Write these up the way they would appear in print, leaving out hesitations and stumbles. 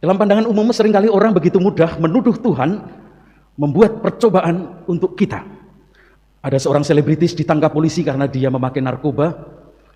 Dalam pandangan umum seringkali orang begitu mudah menuduh Tuhan membuat percobaan untuk kita. Ada seorang selebritis ditangkap polisi karena dia memakai narkoba,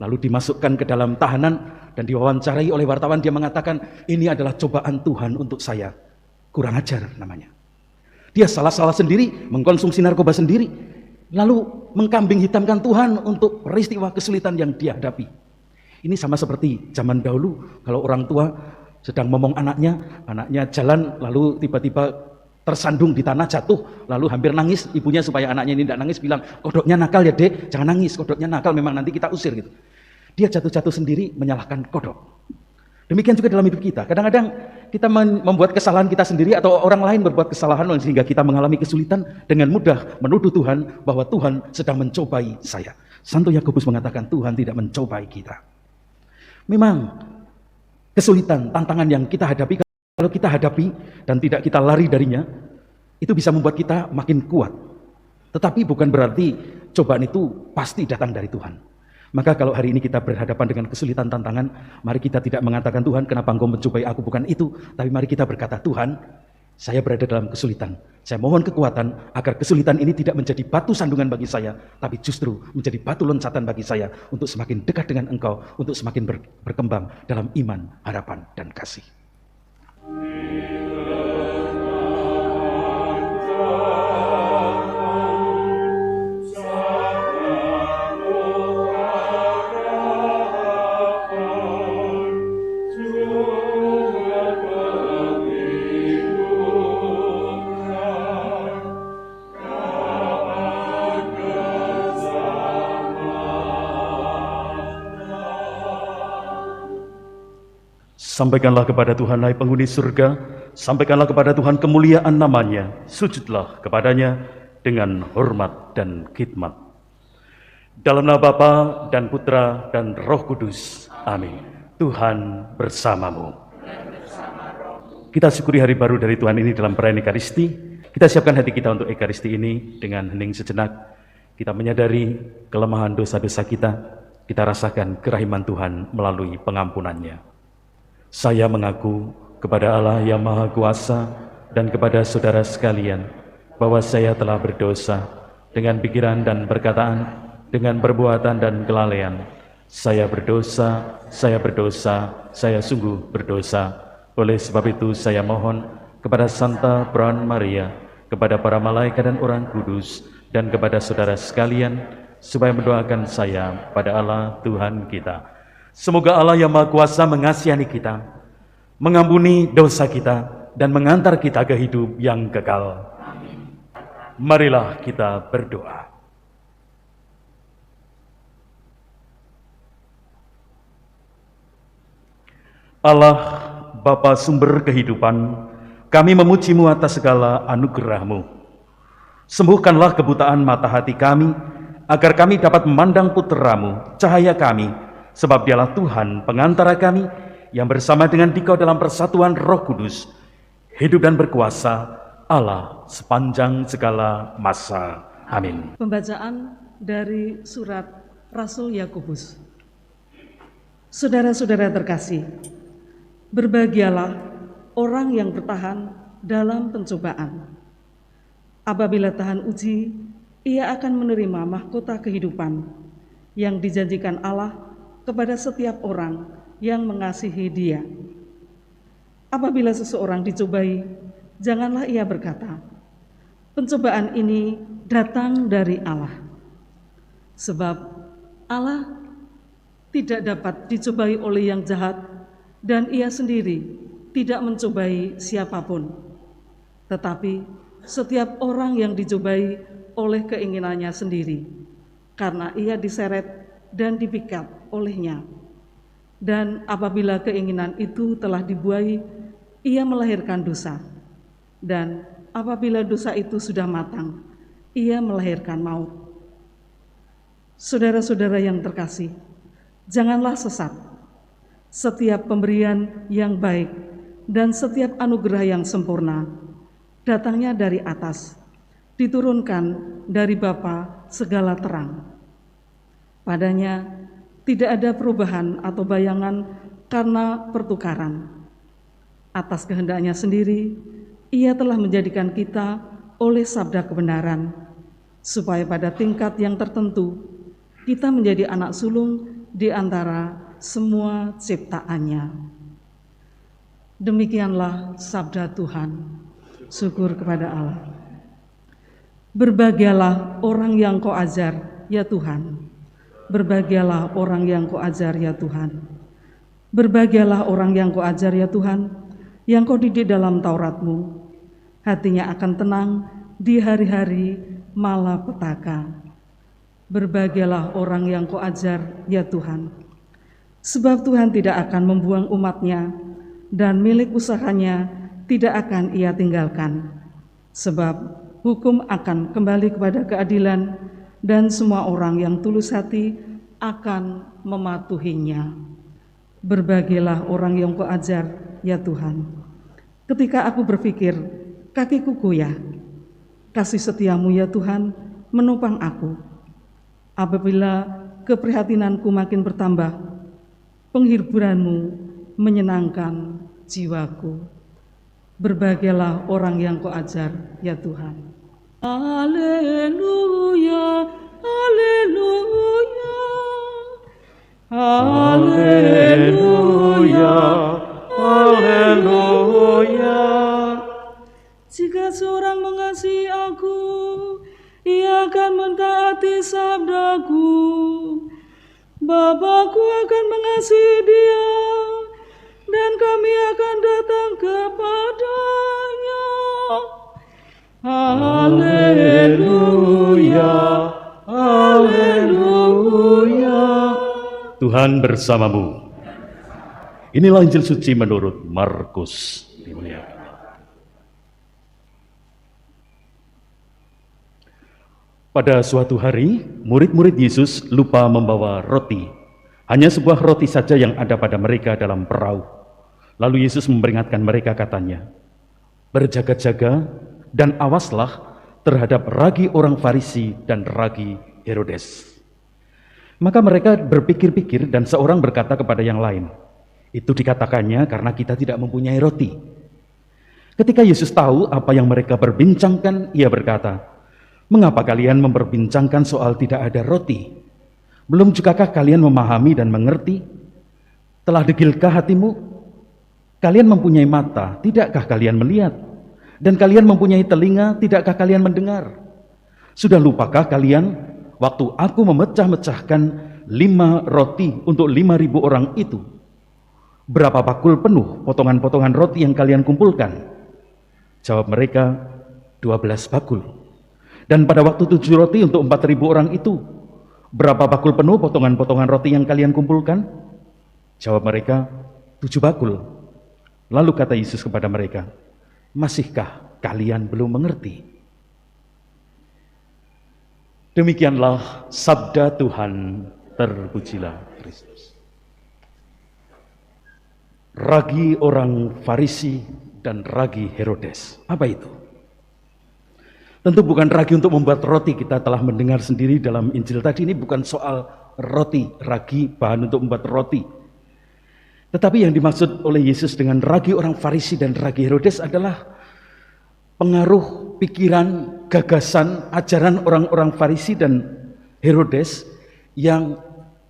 lalu dimasukkan ke dalam tahanan dan diwawancarai oleh wartawan. Dia mengatakan, ini adalah cobaan Tuhan untuk saya. Kurang ajar namanya. Dia salah-salah sendiri, mengkonsumsi narkoba sendiri, lalu mengkambing hitamkan Tuhan untuk peristiwa kesulitan yang dia hadapi. Ini sama seperti zaman dahulu, kalau orang tua sedang ngomong anaknya jalan lalu tiba-tiba tersandung di tanah, jatuh, lalu hampir nangis. Ibunya supaya anaknya ini tidak nangis bilang, kodoknya nakal ya dek, jangan nangis, kodoknya nakal, memang nanti kita usir gitu. Dia jatuh-jatuh sendiri menyalahkan kodok. Demikian juga dalam hidup kita. Kadang-kadang kita membuat kesalahan kita sendiri atau orang lain berbuat kesalahan sehingga kita mengalami kesulitan, dengan mudah menuduh Tuhan bahwa Tuhan sedang mencobai saya. Santo Yakobus mengatakan Tuhan tidak mencobai kita. Memang kesulitan, tantangan yang kita hadapi, kalau kita hadapi dan tidak kita lari darinya, itu bisa membuat kita makin kuat. Tetapi bukan berarti cobaan itu pasti datang dari Tuhan. Maka kalau hari ini kita berhadapan dengan kesulitan, tantangan, mari kita tidak mengatakan, Tuhan kenapa engkau mencobai aku, bukan itu. Tapi mari kita berkata, Tuhan, saya berada dalam kesulitan. Saya mohon kekuatan agar kesulitan ini tidak menjadi batu sandungan bagi saya, tapi justru menjadi batu loncatan bagi saya untuk semakin dekat dengan engkau, untuk semakin berkembang dalam iman, harapan, dan kasih. Sampaikanlah kepada Tuhan, hai penghuni surga, sampaikanlah kepada Tuhan kemuliaan namanya, sujudlah kepadanya dengan hormat dan khidmat. Dalam nama Bapa dan Putra dan Roh Kudus, amin. Tuhan bersamamu. Kita syukuri hari baru dari Tuhan ini dalam perayaan Ekaristi. Kita siapkan hati kita untuk Ekaristi ini dengan hening sejenak. Kita menyadari kelemahan dosa-dosa kita. Kita rasakan kerahiman Tuhan melalui pengampunannya. Saya mengaku kepada Allah yang Maha Kuasa dan kepada saudara sekalian bahwa saya telah berdosa dengan pikiran dan perkataan, dengan perbuatan dan kelalaian. Saya berdosa, saya sungguh berdosa. Oleh sebab itu saya mohon kepada Santa Peran Maria, kepada para malaikat dan orang kudus, dan kepada saudara sekalian, supaya mendoakan saya pada Allah Tuhan kita. Semoga Allah yang Maha Kuasa mengasihani kita, mengampuni dosa kita, dan mengantar kita ke hidup yang kekal. Amin. Marilah kita berdoa. Allah, Bapa sumber kehidupan, kami memuji-Mu atas segala anugerah-Mu. Sembuhkanlah kebutaan mata hati kami, agar kami dapat memandang Putra-Mu, cahaya kami, sebab Dialah Tuhan pengantara kami, yang bersama dengan Dikau dalam persatuan Roh Kudus, hidup dan berkuasa Allah sepanjang segala masa. Amin. Pembacaan dari surat Rasul Yakobus. Saudara-saudara terkasih, berbahagialah orang yang bertahan dalam pencobaan. Apabila tahan uji, ia akan menerima mahkota kehidupan yang dijanjikan Allah kepada setiap orang yang mengasihi Dia. Apabila seseorang dicobai, janganlah ia berkata, pencobaan ini datang dari Allah. Sebab Allah tidak dapat dicobai oleh yang jahat, dan Ia sendiri tidak mencobai siapapun. Tetapi setiap orang yang dicobai oleh keinginannya sendiri, karena ia diseret dan dipikat olehnya. Dan apabila keinginan itu telah dibuai, ia melahirkan dosa. Dan apabila dosa itu sudah matang, ia melahirkan maut. Saudara-saudara yang terkasih, janganlah sesat. Setiap pemberian yang baik dan setiap anugerah yang sempurna datangnya dari atas, diturunkan dari Bapa segala terang. Padanya tidak ada perubahan atau bayangan karena pertukaran. Atas kehendaknya sendiri, Ia telah menjadikan kita oleh sabda kebenaran, supaya pada tingkat yang tertentu kita menjadi anak sulung di antara semua ciptaannya. Demikianlah sabda Tuhan. Syukur kepada Allah. Berbahagialah orang yang Kau ajar, ya Tuhan. Berbahagialah orang yang Kau ajar, ya Tuhan. Berbahagialah orang yang Kau ajar, ya Tuhan, yang Kau didik dalam Taurat-Mu. Hatinya akan tenang di hari-hari malapetaka. Berbahagialah orang yang Kau ajar, ya Tuhan. Sebab Tuhan tidak akan membuang umat-Nya, dan milik usahanya tidak akan Ia tinggalkan. Sebab hukum akan kembali kepada keadilan, dan semua orang yang tulus hati akan mematuhinya. Berbahagialah orang yang Kau ajar, ya Tuhan. Ketika aku berpikir, kakiku goyah. Kasih setiamu, ya Tuhan, menopang aku. Apabila keprihatinanku makin bertambah, penghiburan-Mu menyenangkan jiwaku. Berbahagialah orang yang Kau ajar, ya Tuhan. Haleluya, haleluya, haleluya, haleluya. Jika seorang mengasihi aku, ia akan mentaati sabdaku. Bapakku akan mengasihi dia, dan kami akan datang kepadanya. Haleluya, haleluya. Tuhan bersamamu. Inilah Injil suci menurut Markus. Dimuliakan. Pada suatu hari, murid-murid Yesus lupa membawa roti. Hanya sebuah roti saja yang ada pada mereka dalam perahu. Lalu Yesus memperingatkan mereka, katanya, berjaga-jaga dan awaslah terhadap ragi orang Farisi dan ragi Herodes. Maka mereka berpikir-pikir dan seorang berkata kepada yang lain, itu dikatakannya karena kita tidak mempunyai roti. Ketika Yesus tahu apa yang mereka perbincangkan, Ia berkata, mengapa kalian memperbincangkan soal tidak ada roti? Belum jugakah kalian memahami dan mengerti? Telah degilkah hatimu? Kalian mempunyai mata, tidakkah kalian melihat? Dan kalian mempunyai telinga, tidakkah kalian mendengar? Sudah lupakah kalian waktu aku memecah-mecahkan 5 roti untuk 5.000 orang itu? Berapa bakul penuh potongan-potongan roti yang kalian kumpulkan? Jawab mereka, 12 bakul. Dan pada waktu 7 roti untuk 4.000 orang itu, berapa bakul penuh potongan-potongan roti yang kalian kumpulkan? Jawab mereka, 7 bakul. Lalu kata Yesus kepada mereka, masihkah kalian belum mengerti? Demikianlah sabda Tuhan, terpujilah Kristus. Ragi orang Farisi dan ragi Herodes, apa itu? Tentu bukan ragi untuk membuat roti. Kita telah mendengar sendiri dalam Injil tadi, ini bukan soal roti, ragi bahan untuk membuat roti. Tetapi yang dimaksud oleh Yesus dengan ragi orang Farisi dan ragi Herodes adalah pengaruh pikiran, gagasan, ajaran orang-orang Farisi dan Herodes yang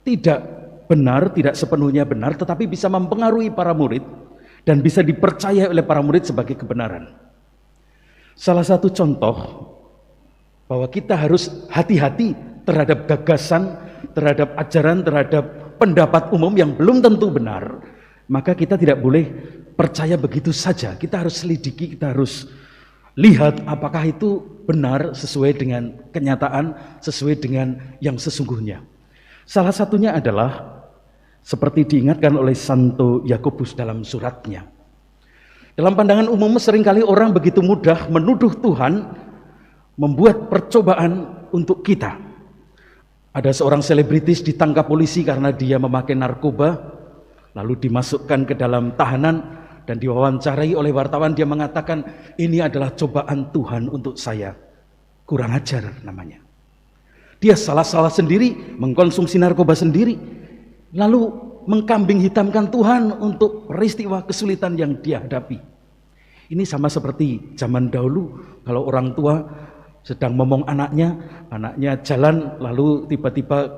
tidak benar, tidak sepenuhnya benar, tetapi bisa mempengaruhi para murid dan bisa dipercaya oleh para murid sebagai kebenaran. Salah satu contoh bahwa kita harus hati-hati terhadap gagasan, terhadap ajaran, terhadap pendapat umum yang belum tentu benar, maka kita tidak boleh percaya begitu saja. Kita harus selidiki, kita harus lihat apakah itu benar sesuai dengan kenyataan, sesuai dengan yang sesungguhnya. Salah satunya adalah seperti diingatkan oleh Santo Yakobus dalam suratnya. Dalam pandangan umum seringkali orang begitu mudah menuduh Tuhan membuat percobaan untuk kita. Ada seorang selebritis ditangkap polisi karena dia memakai narkoba, lalu dimasukkan ke dalam tahanan dan diwawancarai oleh wartawan. Dia mengatakan, ini adalah cobaan Tuhan untuk saya. Kurang ajar namanya. Dia salah-salah sendiri, mengkonsumsi narkoba sendiri, lalu mengkambing hitamkan Tuhan untuk peristiwa kesulitan yang dia hadapi. Ini sama seperti zaman dahulu kalau orang tua sedang ngomong anaknya jalan lalu tiba-tiba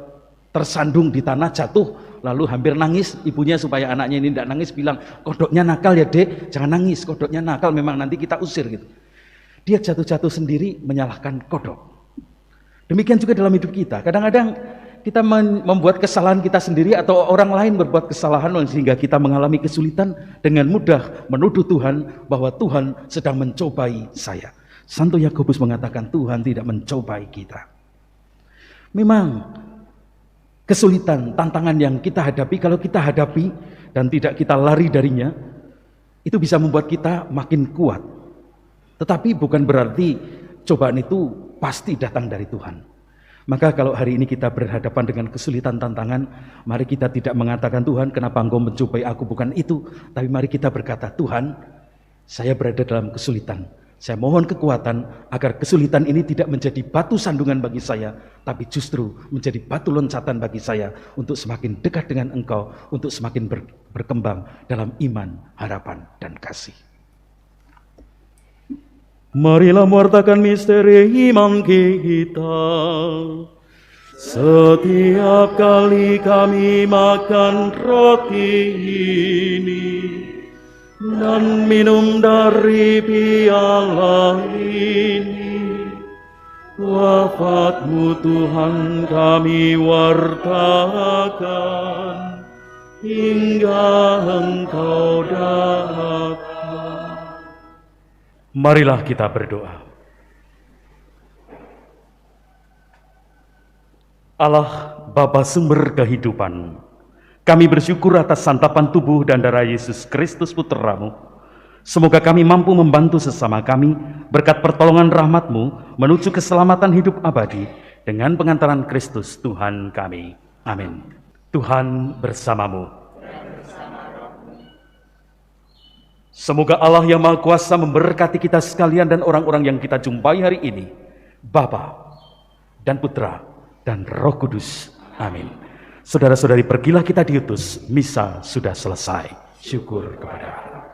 tersandung di tanah, jatuh, lalu hampir nangis. Ibunya supaya anaknya ini tidak nangis bilang, kodoknya nakal ya dek, jangan nangis, kodoknya nakal, memang nanti kita usir gitu. Dia jatuh-jatuh sendiri menyalahkan kodok. Demikian juga dalam hidup kita, kadang-kadang kita membuat kesalahan kita sendiri atau orang lain berbuat kesalahan sehingga kita mengalami kesulitan, dengan mudah menuduh Tuhan bahwa Tuhan sedang mencobai saya. Santo Yakobus mengatakan Tuhan tidak mencobai kita. Memang kesulitan, tantangan yang kita hadapi, kalau kita hadapi dan tidak kita lari darinya, itu bisa membuat kita makin kuat. Tetapi bukan berarti cobaan itu pasti datang dari Tuhan. Maka kalau hari ini kita berhadapan dengan kesulitan, tantangan, mari kita tidak mengatakan Tuhan kenapa Engkau mencobai aku, bukan itu. Tapi mari kita berkata, Tuhan, saya berada dalam kesulitan. Saya mohon kekuatan agar kesulitan ini tidak menjadi batu sandungan bagi saya, tapi justru menjadi batu loncatan bagi saya untuk semakin dekat dengan Engkau, untuk semakin berkembang dalam iman, harapan, dan kasih. Marilah mewartakan misteri iman kita. Setiap kali kami makan roti ini dan minum dari piala ini, wafat-Mu Tuhan kami wartakan hingga Engkau datang. Marilah kita berdoa. Allah, Bapa sumber kehidupan, kami bersyukur atas santapan tubuh dan darah Yesus Kristus Putra-Mu. Semoga kami mampu membantu sesama kami berkat pertolongan rahmat-Mu menuju keselamatan hidup abadi dengan pengantaran Kristus Tuhan kami. Amin. Tuhan bersamamu. Semoga Allah yang Maha Kuasa memberkati kita sekalian dan orang-orang yang kita jumpai hari ini, Bapa dan Putra dan Roh Kudus. Amin. Saudara-saudari, pergilah kita diutus, misa sudah selesai. Syukur kepada Allah.